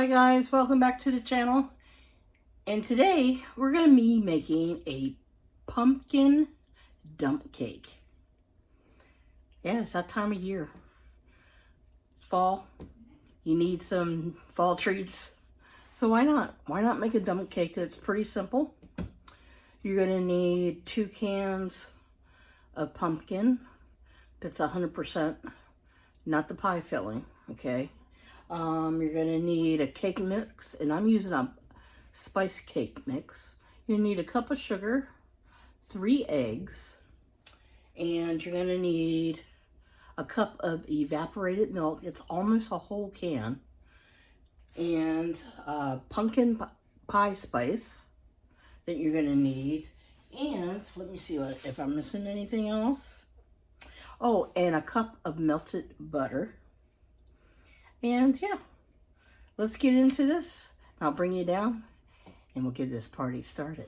Hi guys, welcome back to the channel. And today we're going to be making a pumpkin dump cake. Yeah, it's that time of year. It's fall. You need some fall treats. So why not? Why not make a dump cake? It's pretty simple. You're going to need 2 cans of pumpkin. That's 100%, not the pie filling, okay? You're going to need a cake mix, and I'm using a spice cake mix. You need a cup of sugar, 3 eggs, and you're going to need a cup of evaporated milk. It's almost a whole can. And pumpkin pie spice that you're going to need. And let me see if I'm missing anything else. Oh, and a cup of melted butter. And yeah, let's get into this. I'll bring you down and we'll get this party started.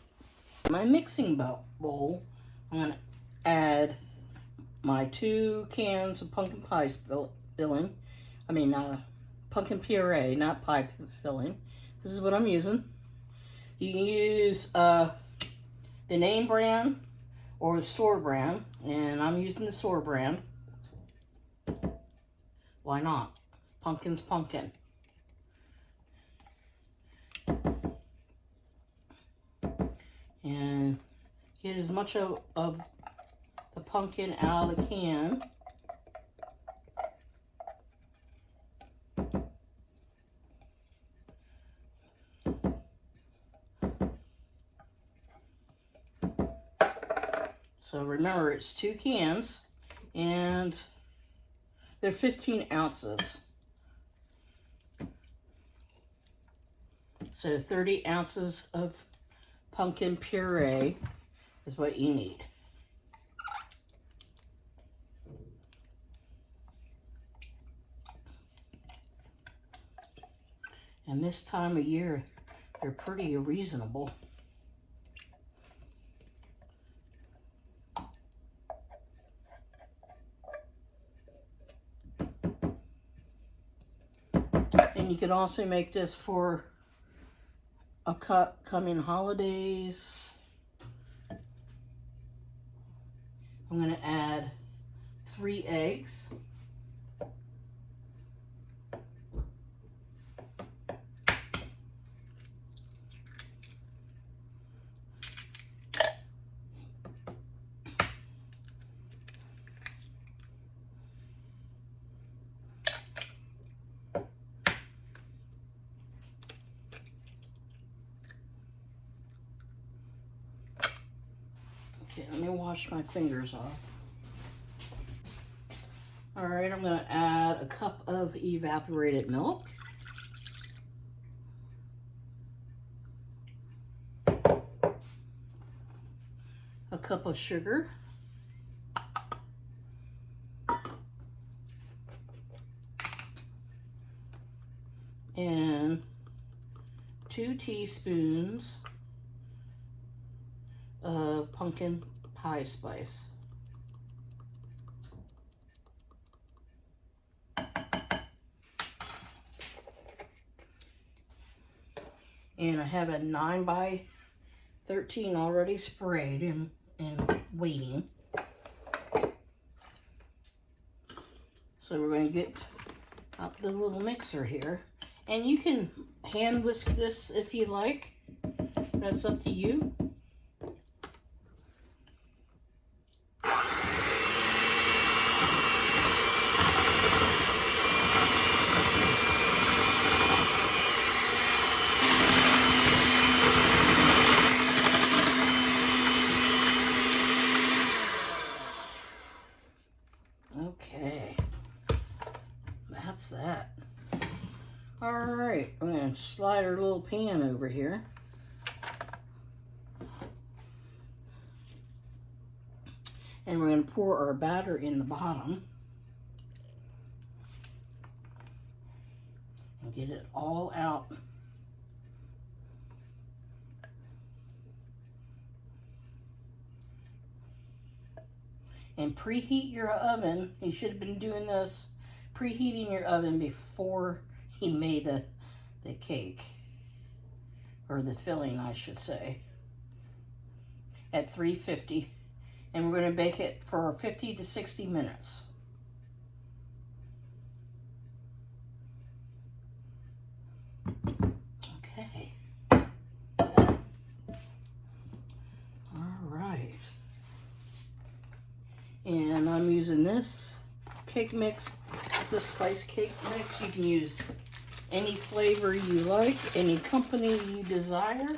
My mixing bowl, I'm going to add my 2 cans of pumpkin pie filling. Pumpkin puree, not pie filling. This is what I'm using. You can use the name brand or the store brand, and I'm using the store brand. Why not? Pumpkin's pumpkin. And get as much of the pumpkin out of the can. So remember, it's 2 cans and they're 15 ounces. So 30 ounces of pumpkin puree is what you need. And this time of year, they're pretty reasonable. And you can also make this for upcoming holidays. I'm going to add 3 eggs. Okay, let me wash my fingers off. All right, I'm going to add a cup of evaporated milk. A cup of sugar. And 2 teaspoons of pumpkin pie spice. And I have a 9 by 13 already sprayed and waiting. So we're going to get out the little mixer here. And you can hand whisk this if you like. That's up to you. Okay, that's that. All right, I'm going to slide our little pan over here. And we're going to pour our batter in the bottom. And get it all out. And preheat your oven. You should have been doing this, preheating your oven before you made the the cake, or the filling, I should say, at 350, and we're going to bake it for 50 to 60 minutes. Okay. All right. And I'm using this cake mix. It's a spice cake mix. You can use any flavor you like, any company you desire,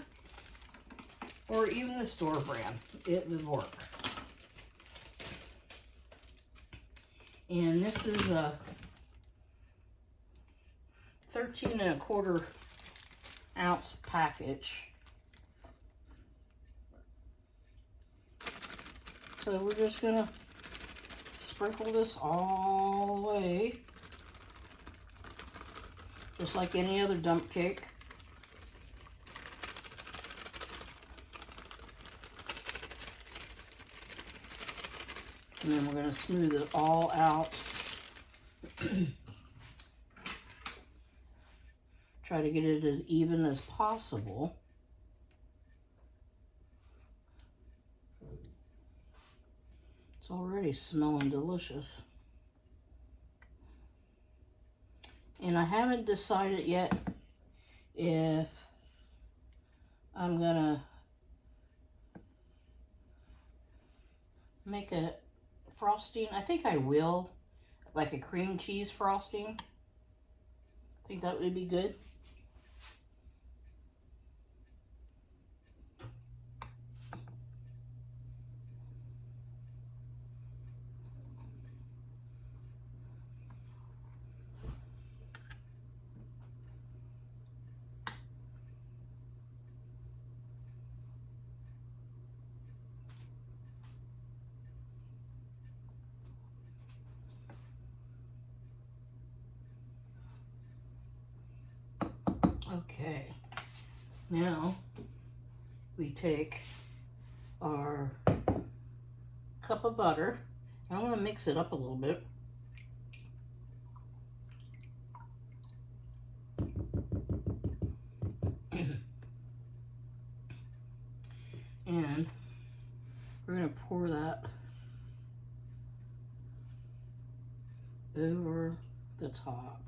or even the store brand. It would work. And this is a 13¼ ounce package. So we're just gonna sprinkle this all the way, just like any other dump cake. And then we're going to smooth it all out. Try to get it as even as possible. It's already smelling delicious. And I haven't decided yet if I'm gonna make a frosting. I think I will, like a cream cheese frosting. I think that would be good. Okay, now we take our cup of butter. I want to mix it up a little bit. And we're going to pour that over the top.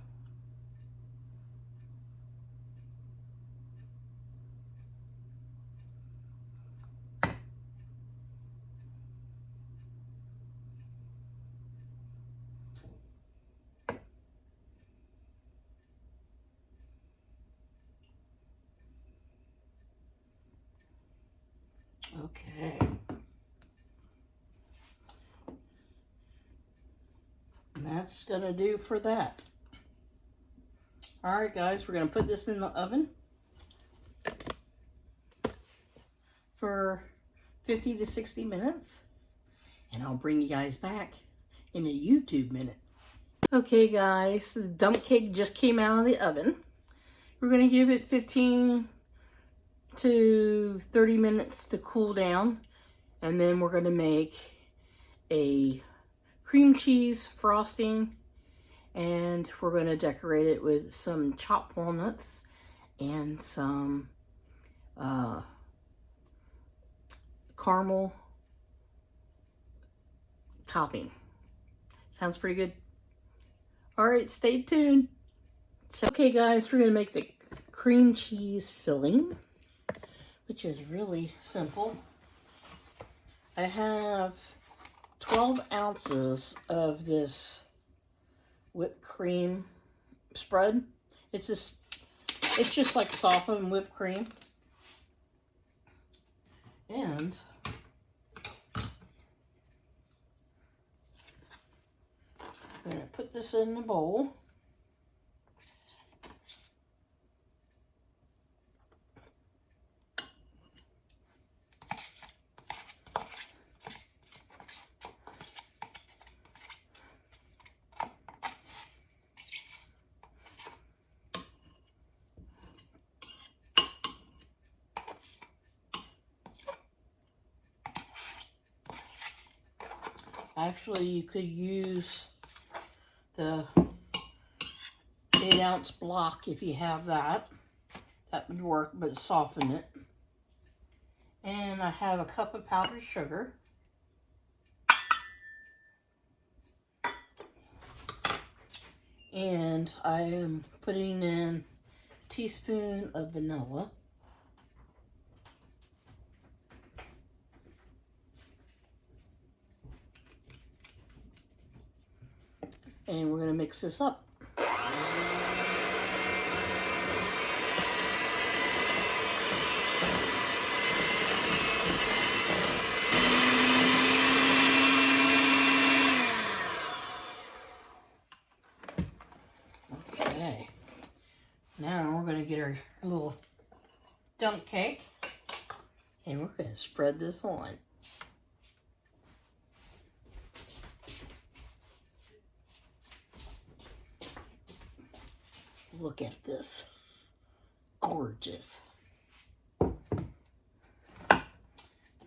Okay. And that's gonna do for that. All right, guys, we're gonna put this in the oven for 50 to 60 minutes, and I'll bring you guys back in a YouTube minute. Okay, guys, the dump cake just came out of the oven. We're gonna give it 15 to 30 minutes to cool down, and then we're gonna make a cream cheese frosting, and we're gonna decorate it with some chopped walnuts and some caramel topping. Sounds pretty good. All right, stay tuned. Okay, guys, we're gonna make the cream cheese filling, which is really simple. I have 12 ounces of this whipped cream spread. It's just like softened whipped cream. And I'm going to put this in the bowl. Actually, you could use the 8-ounce block if you have that. That would work, but soften it. And I have a cup of powdered sugar. And I am putting in a teaspoon of vanilla. And we're going to mix this up. Okay. Now we're going to get our little dump cake. And we're going to spread this on. Look at this. Gorgeous.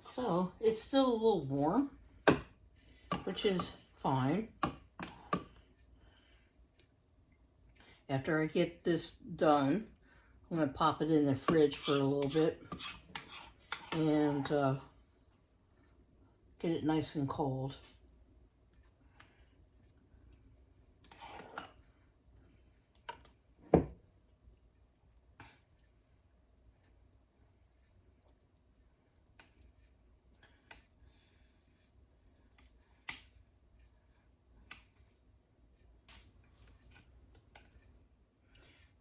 So, it's still a little warm, which is fine. After I get this done, I'm going to pop it in the fridge for a little bit and get it nice and cold.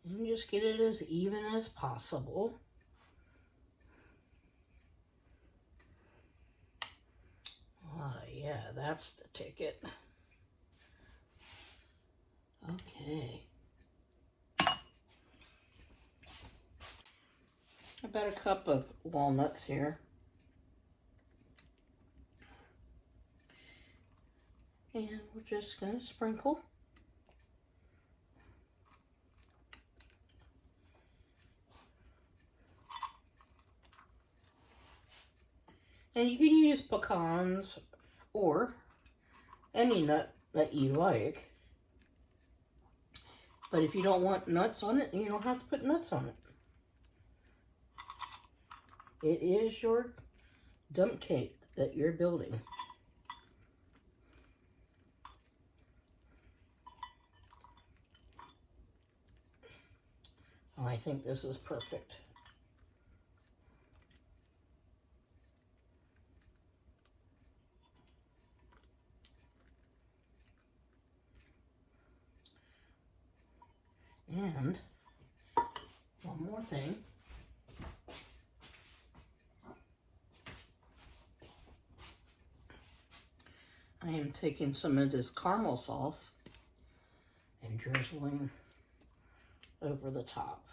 And just get it as even as possible. Oh, yeah, that's the ticket. Okay. About a cup of walnuts here. And we're just going to sprinkle. And you can use pecans or any nut that you like. But if you don't want nuts on it, you don't have to put nuts on it. It is your dump cake that you're building. Oh, I think this is perfect. And one more thing. I am taking some of this caramel sauce and drizzling over the top.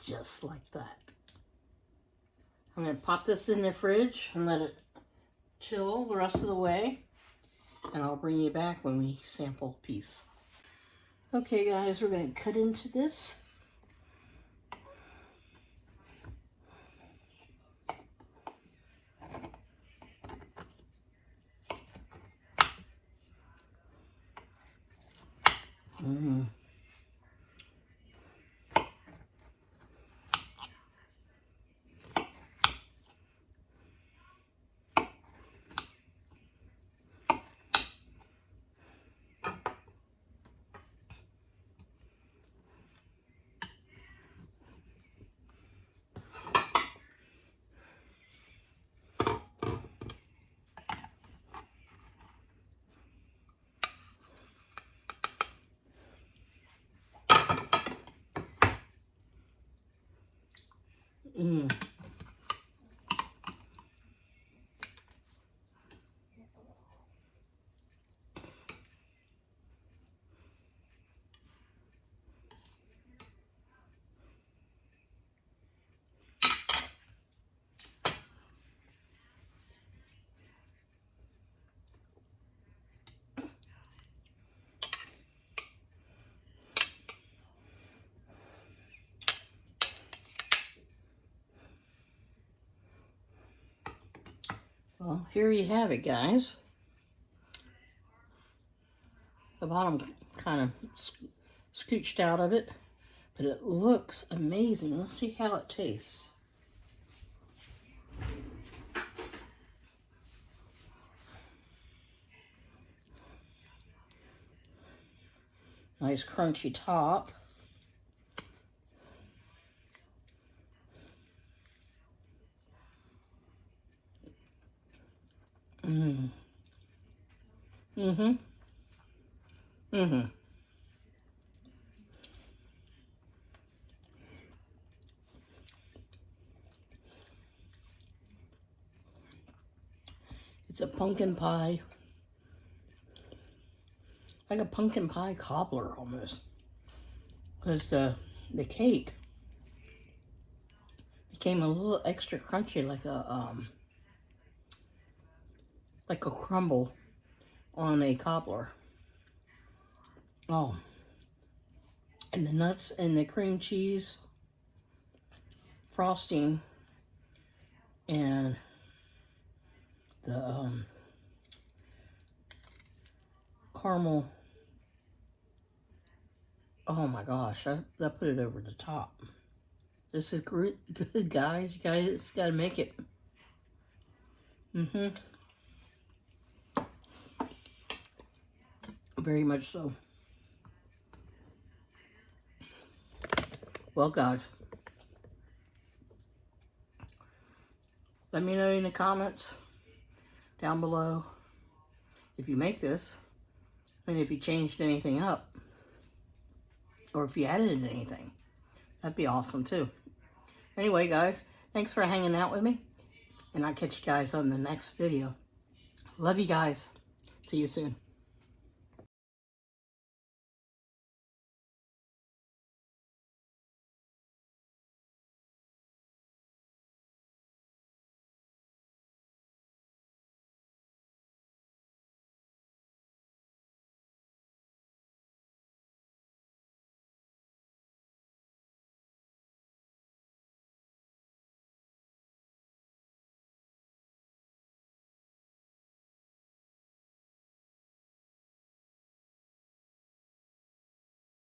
Just like that. I'm going to pop this in the fridge and let it chill the rest of the way. And I'll bring you back when we sample a piece. Okay guys, we're going to cut into this. Well, here you have it, guys. The bottom kind of scooched out of it, but it looks amazing. Let's see how it tastes. Nice crunchy top. Mm. Mm-hmm. Mm-hmm. It's a pumpkin pie. Like a pumpkin pie cobbler almost. Because the cake became a little extra crunchy, like a crumble on a cobbler. Oh, and the nuts and the cream cheese frosting and the caramel. Oh my gosh, I put it over the top. This is good, guys. You guys gotta make it. Mm-hmm. Very much so. Well, guys, let me know in the comments down below if you make this and if you changed anything up or if you added anything. That'd be awesome too. Anyway, guys, thanks for hanging out with me, and I'll catch you guys on the next video. Love you guys. See you soon.